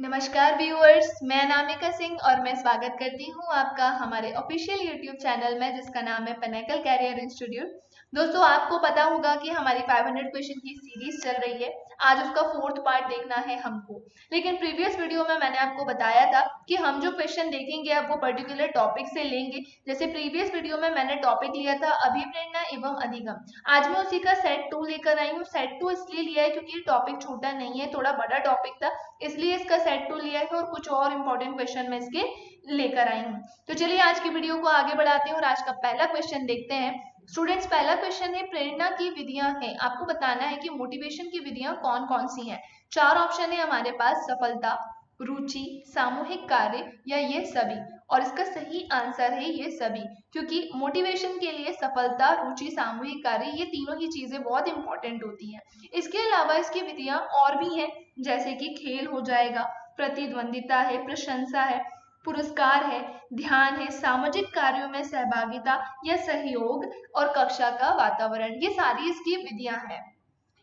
नमस्कार व्यूअर्स, मैं अनामिका सिंह और मैं स्वागत करती हूँ आपका हमारे ऑफिशियल यूट्यूब चैनल में जिसका नाम है पिनेकल कैरियर इंस्टीट्यूट। दोस्तों, आपको पता होगा कि हमारी 500 क्वेश्चन की सीरीज चल रही है। आज उसका 4th पार्ट देखना है हमको। लेकिन प्रीवियस वीडियो में मैंने आपको बताया था कि हम जो क्वेश्चन देखेंगे अब वो पर्टिकुलर टॉपिक से लेंगे। जैसे प्रीवियस वीडियो में मैंने टॉपिक लिया था अभिप्रेरणा एवं अधिगम। आज मैं उसी का सेट 2 लेकर आई हूँ। सेट 2 इसलिए लिया है क्योंकि टॉपिक छोटा नहीं है, थोड़ा बड़ा टॉपिक था, इसलिए इसका सेट 2 लिया है और कुछ और इंपॉर्टेंट क्वेश्चन मैं इसके लेकर आई हूँ। तो चलिए आज की वीडियो को आगे बढ़ाते हैं और आज का पहला क्वेश्चन देखते हैं। स्टूडेंट्स, पहला क्वेश्चन है प्रेरणा की विधियां हैं। आपको बताना है कि मोटिवेशन की विधियां कौन कौन सी हैं। 4 ऑप्शन है हमारे पास, सफलता, रुचि, सामूहिक कार्य या ये सभी। और इसका सही आंसर है ये सभी, क्योंकि मोटिवेशन के लिए सफलता, रुचि, सामूहिक कार्य ये तीनों ही चीजें बहुत इंपॉर्टेंट होती हैं। इसके अलावा इसकी विधियां और भी हैं, जैसे कि खेल हो जाएगा, प्रतिद्वंदिता है, प्रशंसा है, पुरस्कार है, ध्यान है, सामाजिक कार्यों में सहभागिता या सहयोग और कक्षा का वातावरण। ये सारी इसकी विधियां हैं,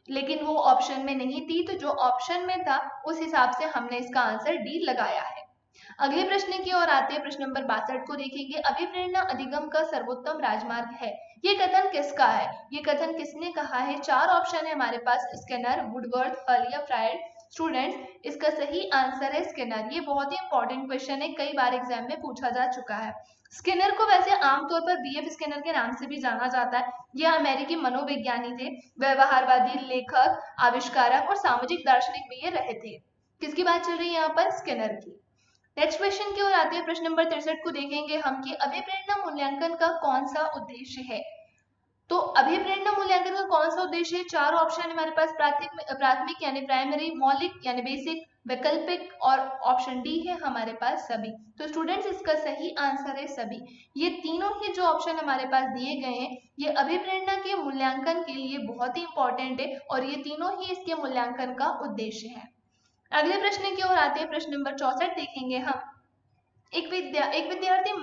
लेकिन वो ऑप्शन में नहीं थी, तो जो ऑप्शन में था उस हिसाब से हमने इसका आंसर डी लगाया है। अगले प्रश्न की ओर आते हैं। प्रश्न नंबर 62 को देखेंगे। अभिप्रेरणा अधिगम का सर्वोत्तम राजमार्ग है। ये कथन किसका है? ये कथन किसने कहा है? 4 ऑप्शन है हमारे पास, स्किनर, वुडवर्थ, हल या फ्रायड। स्टूडेंट्स, इसका सही आंसर है स्किनर। ये बहुत ही इंपॉर्टेंट क्वेश्चन है, कई बार एग्जाम में पूछा जा चुका है। स्किनर को वैसे आमतौर पर बीएफ स्किनर के नाम से भी जाना जाता है। यह अमेरिकी मनोविज्ञानी थे, व्यवहारवादी, लेखक, आविष्कारक और सामाजिक दार्शनिक भी ये रहे थे। किसकी बात चल रही है यहाँ पर? स्किनर की। नेक्स्ट क्वेश्चन की ओर आते हैं। प्रश्न नंबर 63 को देखेंगे हम कि अभिप्रेरणा मूल्यांकन का कौन सा उद्देश्य है। तो अभिप्रेरणा मूल्यांकन का कौन सा उद्देश्य है? 4 ऑप्शन है हमारे पास, प्राथमिक यानी प्राइमरी, मौलिक यानी बेसिक, वैकल्पिक और ऑप्शन डी है हमारे पास सभी। तो स्टूडेंट्स, इसका सही आंसर है सभी। ये तीनों ही जो ऑप्शन हमारे पास दिए गए हैं ये अभिप्रेरणा के मूल्यांकन के लिए बहुत ही इंपॉर्टेंट है और ये तीनों ही इसके मूल्यांकन का उद्देश्य है। अगले प्रश्न की ओर आते हैं। प्रश्न नंबर 64 देखेंगे हम। एक विद्यार्थी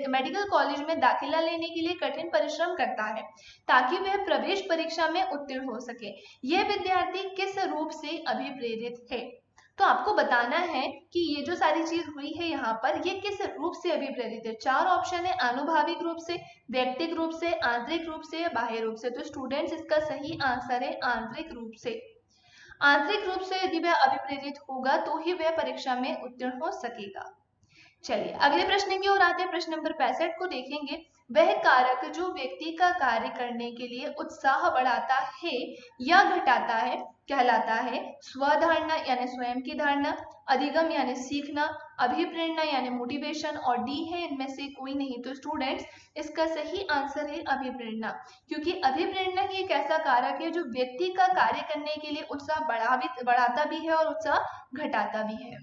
मेडिकल कॉलेज में दाखिला लेने के लिए कठिन परिश्रम करता है ताकि वह प्रवेश परीक्षा में उत्तीर्ण हो सके। यह विद्यार्थी किस रूप से अभिप्रेरित है? तो आपको बताना है कि ये जो सारी चीज हुई है यहाँ पर ये किस रूप से अभिप्रेरित है। 4 ऑप्शन है, आनुभाविक रूप से, व्यक्तिक रूप से, आंतरिक रूप से या बाह्य रूप से। तो स्टूडेंट्स, इसका सही आंसर है आंतरिक रूप से। आंतरिक रूप से यदि वह अभिप्रेरित होगा तो ही वह परीक्षा में उत्तीर्ण हो सकेगा। चलिए अगले प्रश्न की ओर आते हैं। प्रश्न नंबर 65 को देखेंगे। वह कारक जो व्यक्ति का कार्य करने के लिए उत्साह बढ़ाता है या घटाता है कहलाता है स्वधारणा यानी स्वयं की धारणा, अधिगम यानी सीखना, अभिप्रेरणा यानी मोटिवेशन और डी है इनमें से कोई नहीं। तो स्टूडेंट्स, इसका सही आंसर है अभिप्रेरणा, क्योंकि अभिप्रेरणा ही एक ऐसा कारक है जो व्यक्ति का कार्य करने के लिए उत्साह बढ़ाता भी है और उत्साह घटाता भी है।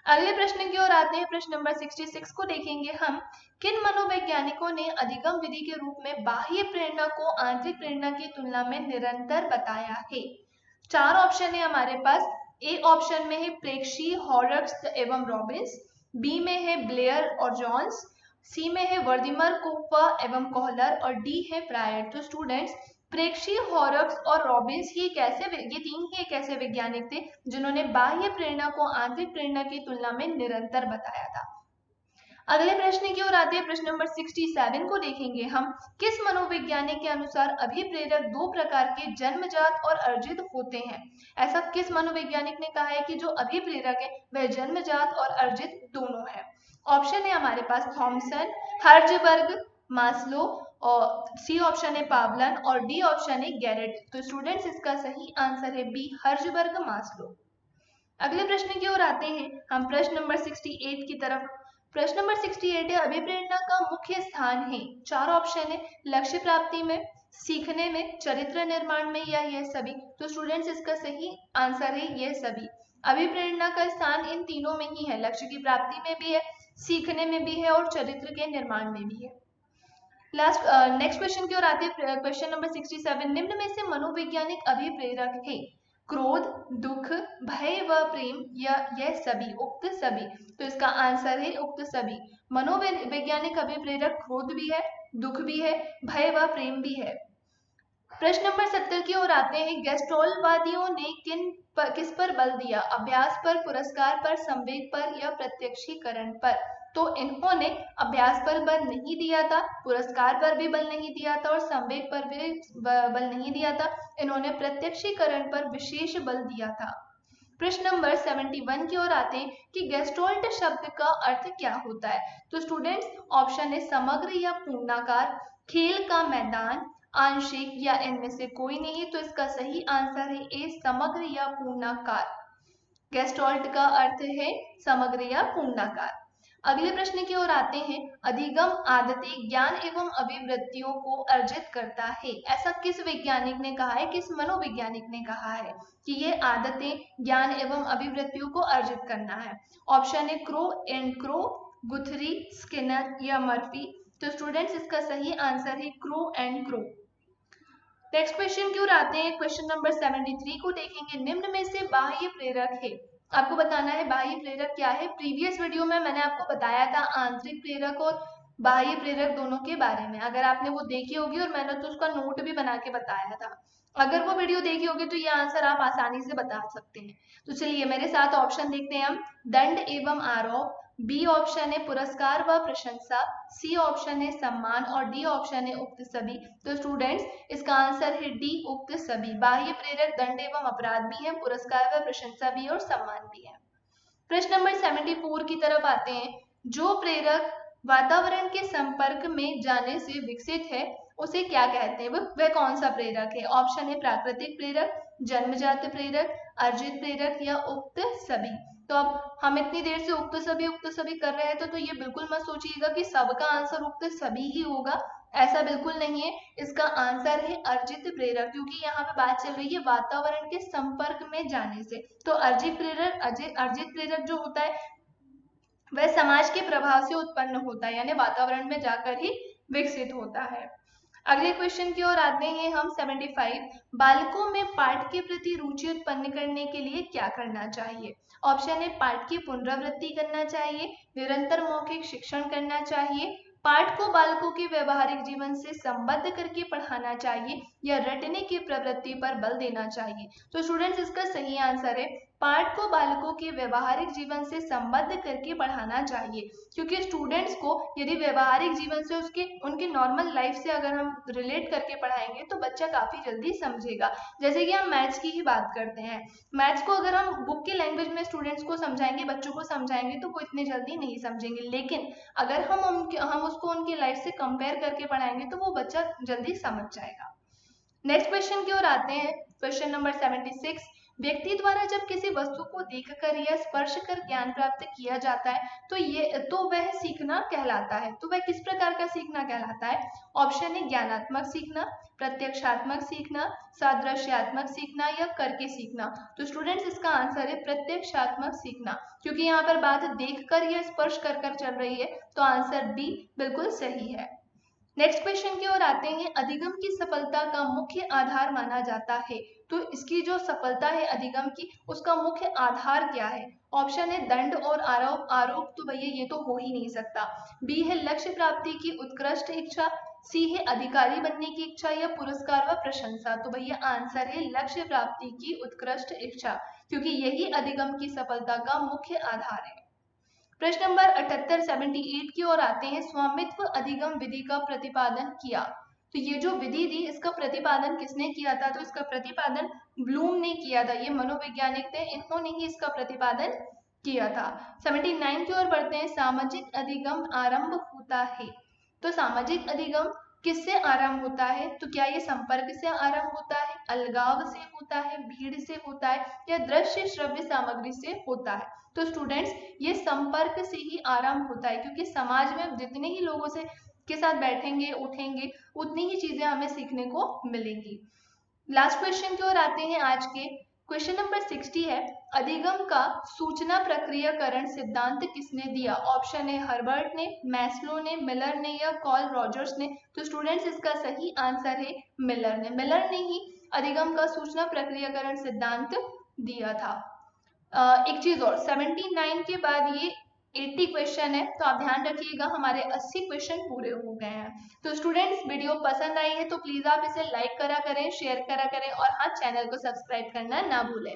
अगले प्रश्न की ओर आते हैं। प्रश्न नंबर 66 को देखेंगे हम। किन मनोवैज्ञानिकों ने अधिगम विधि के रूप में बाह्य प्रेरणा को आंतरिक प्रेरणा की तुलना में निरंतर बताया है? 4 ऑप्शन है हमारे पास। ए ऑप्शन में है प्रेक्षी, हॉरक्स एवं रॉबिन्स, बी में है ब्लेयर और जॉन्स, सी में है वर्दिमर, कोप्पा एवं कोहलर और डी है फ्रायड। तो स्टूडेंट्स, प्रेक्षी, हॉरक्स और रॉबिन्स ये तीन ही एक ऐसे वैज्ञानिक थे जिन्होंने बाह्य प्रेरणा को आंतरिक प्रेरणा की तुलना में निरंतर बताया था। अगले प्रश्न की ओर आते हैं। प्रश्न नंबर 67 को देखेंगे हम। किस मनोवैज्ञानिक के अनुसार अभिप्रेरक 2 प्रकार के जन्मजात और अर्जित होते हैं? ऐसा किस मनोवैज्ञानिक ने कहा है कि जो अभिप्रेरक है वह जन्मजात और अर्जित दोनों है? ऑप्शन है हमारे पास थॉमसन, हर्जबर्ग, मास्लो और सी ऑप्शन है पावलन और डी ऑप्शन है गैरेट। तो स्टूडेंट्स, इसका सही आंसर है बी, हर्जबर्ग, मास्लो। अगले प्रश्न की ओर आते हैं हम। प्रश्न नंबर 68 की तरफ। प्रश्न नंबर 68 है अभिप्रेरणा का मुख्य स्थान है। 4 ऑप्शन है, लक्ष्य प्राप्ति में, सीखने में, चरित्र निर्माण में या यह सभी। तो स्टूडेंट्स, इसका सही आंसर है यह सभी। अभिप्रेरणा का स्थान इन तीनों में ही है, लक्ष्य की प्राप्ति में भी है, सीखने में भी है और चरित्र के निर्माण में भी है। नेक्स्ट क्वेश्चन की ओर आते हैं। Question number 67। निम्न में से मनोवैज्ञानिक अभिप्रेरक है क्रोध, दुख, भय व प्रेम या यह सभी, उक्त सभी। तो इसका आंसर है उक्त सभी। मनोवैज्ञानिक अभिप्रेरक क्रोध भी है, दुख भी है, भय व प्रेम भी है। प्रश्न नंबर 70 की ओर आते हैं। गेस्टोलवादियों ने किन किस पर बल दिया? अभ्यास पर, पुरस्कार पर, संवेग पर या प्रत्यक्षीकरण पर? तो इन्होंने अभ्यास पर बल नहीं दिया था, पुरस्कार पर भी बल नहीं दिया था और संवेग पर भी बल नहीं दिया था। इन्होंने प्रत्यक्षीकरण पर विशेष बल दिया था। प्रश्न नंबर 71 की ओर आते हैं कि गेस्टोल्ट शब्द का अर्थ क्या होता है? तो स्टूडेंट्स ऑप्शन है समग्र या पूर्णाकार, खेल का मैदान, आंशिक या इनमें से कोई नहीं। तो इसका सही आंसर है ए समग्र या पूर्णाकार। गेस्टोल्ट का अर्थ है समग्र या पूर्णाकार। अगले प्रश्न की ओर आते हैं। अधिगम आदतें ज्ञान एवं अभिवृत्तियों को अर्जित करता है। ऐसा किस वैज्ञानिक ने कहा है, किस मनोवैज्ञानिक ने कहा है कि ये आदतें ज्ञान एवं अभिवृत्तियों को अर्जित करना है? ऑप्शन है क्रो एंड क्रो, गुथरी, स्किनर या मर्फी। तो स्टूडेंट्स इसका सही आंसर है crow and crow. Next question की ओर आते हैं। क्वेश्चन नंबर 73 को देखेंगे। निम्न में से बाह्य प्रेरक है, आपको बताना है बाह्य प्रेरक क्या है। प्रीवियस वीडियो में मैंने आपको बताया था आंतरिक प्रेरक और बाह्य प्रेरक दोनों के बारे में। अगर आपने वो देखी होगी और मैंने तो उसका नोट भी बना के बताया था। अगर वो वीडियो देखी होगी तो ये आंसर आप आसानी से बता सकते हैं। तो चलिए मेरे साथ ऑप्शन देखते हैं हम। दंड एवं आरोप, बी ऑप्शन है पुरस्कार व प्रशंसा, सी ऑप्शन है सम्मान और डी ऑप्शन है उक्त सभी। तो स्टूडेंट्स इसका आंसर है डी उक्त सभी। बाह्य प्रेरक दंड एवं अपराध भी है, पुरस्कार व प्रशंसा भी है और सम्मान भी है। प्रश्न नंबर 74 की तरफ आते हैं। जो प्रेरक वातावरण के संपर्क में जाने से विकसित है उसे क्या कहते हैं? वह कौन सा प्रेरक है? ऑप्शन है प्राकृतिक प्रेरक, जन्मजात प्रेरक, अर्जित प्रेरक या उक्त सभी। तो अब हम इतनी देर से उक्त सभी कर रहे हैं तो ये बिल्कुल मत सोचिएगा कि सबका आंसर उक्त सभी ही होगा। ऐसा बिल्कुल नहीं है। इसका आंसर है अर्जित प्रेरक, क्योंकि यहाँ पे बात चल रही है वातावरण के संपर्क में जाने से। तो अर्जित प्रेरक जो होता है वह समाज के प्रभाव से उत्पन्न होता है, यानी वातावरण में जाकर ही विकसित होता है। अगले क्वेश्चन की ओर आते हैं हम। 75 बालकों में पाठ के प्रति रुचि उत्पन्न करने के लिए क्या करना चाहिए? ऑप्शन है पाठ की पुनरावृत्ति करना चाहिए, निरंतर मौखिक शिक्षण करना चाहिए, पाठ को बालकों के व्यवहारिक जीवन से संबद्ध करके पढ़ाना चाहिए या रटने की प्रवृत्ति पर बल देना चाहिए। तो स्टूडेंट्स इसका सही आंसर है पाठ को बालकों के व्यवहारिक जीवन से संबद्ध करके पढ़ाना चाहिए, क्योंकि स्टूडेंट्स को यदि व्यवहारिक जीवन से उनके नॉर्मल लाइफ से अगर हम रिलेट करके पढ़ाएंगे तो बच्चा काफी जल्दी समझेगा। जैसे कि हम मैथ्स की ही बात करते हैं, मैथ्स को अगर हम बुक के लैंग्वेज में स्टूडेंट्स को समझाएंगे, बच्चों को समझाएंगे तो वो इतने जल्दी नहीं समझेंगे, लेकिन अगर हम उसको उनकी लाइफ से कंपेयर करके पढ़ाएंगे तो वो बच्चा जल्दी समझ जाएगा। नेक्स्ट क्वेश्चन की ओर आते हैं। क्वेश्चन नंबर 76 व्यक्ति द्वारा जब किसी वस्तु को देखकर या स्पर्श कर ज्ञान प्राप्त किया जाता है तो वह सीखना कहलाता है। तो वह किस प्रकार का सीखना कहलाता है? ऑप्शन है ज्ञानात्मक सीखना, प्रत्यक्षात्मक सीखना, सादृश्यात्मक सीखना या करके सीखना। तो स्टूडेंट्स इसका आंसर है प्रत्यक्षात्मक सीखना, क्योंकि यहाँ पर बात देखकर या स्पर्श कर चल रही है। तो आंसर डी बिल्कुल सही है। नेक्स्ट क्वेश्चन की ओर आते हैं। अधिगम की सफलता का मुख्य आधार माना जाता है, तो इसकी जो सफलता है अधिगम की उसका मुख्य आधार क्या है? ऑप्शन है दंड और आरोप तो भैया ये तो हो ही नहीं सकता। बी है लक्ष्य प्राप्ति की उत्कृष्ट इच्छा, सी है अधिकारी बनने की इच्छा या पुरस्कार व प्रशंसा। तो भैया आंसर है लक्ष्य प्राप्ति की उत्कृष्ट इच्छा, क्योंकि यही अधिगम की सफलता का मुख्य आधार है। प्रश्न नंबर 78 की ओर आते हैं। स्वामित्व अधिगम विधि का प्रतिपादन किया, तो ये जो विधि थी इसका प्रतिपादन किसने किया था? तो इसका प्रतिपादन ब्लूम ने किया था। ये मनोवैज्ञानिक थे, इन्होंने ही इसका प्रतिपादन किया था। 79 की ओर बढ़ते हैं। सामाजिक अधिगम आरंभ होता है, तो सामाजिक अधिगम किससे आरंभ होता है? तो क्या ये संपर्क से आरंभ होता है, अलगाव से होता है, भीड़ से होता है या दृश्य श्रव्य सामग्री से होता है? तो स्टूडेंट्स ये संपर्क से ही आरंभ होता है, क्योंकि समाज में जितने ही लोगों से के साथ बैठेंगे उठेंगे उतनी ही चीजें हमें सीखने को मिलेंगी। लास्ट क्वेश्चन की ओर आते हैं आज के। क्वेश्चन नंबर 60 है। अधिगम का सूचना प्रक्रियाकरण सिद्धांत किसने दिया? ऑप्शन है हर्बर्ट ने, मैस्लो ने, मिलर ने या कार्ल रॉजर्स ने। तो स्टूडेंट्स इसका सही आंसर है मिलर ने। मिलर ने ही अधिगम का सूचना प्रक्रियाकरण सिद्धांत दिया था। एक चीज और, 79 के बाद ये 80 क्वेश्चन है, तो आप ध्यान रखिएगा हमारे 80 क्वेश्चन पूरे हो गए हैं। तो स्टूडेंट्स वीडियो पसंद आई है तो प्लीज आप इसे लाइक करा करें, शेयर करा करें और हाँ चैनल को सब्सक्राइब करना ना भूलें।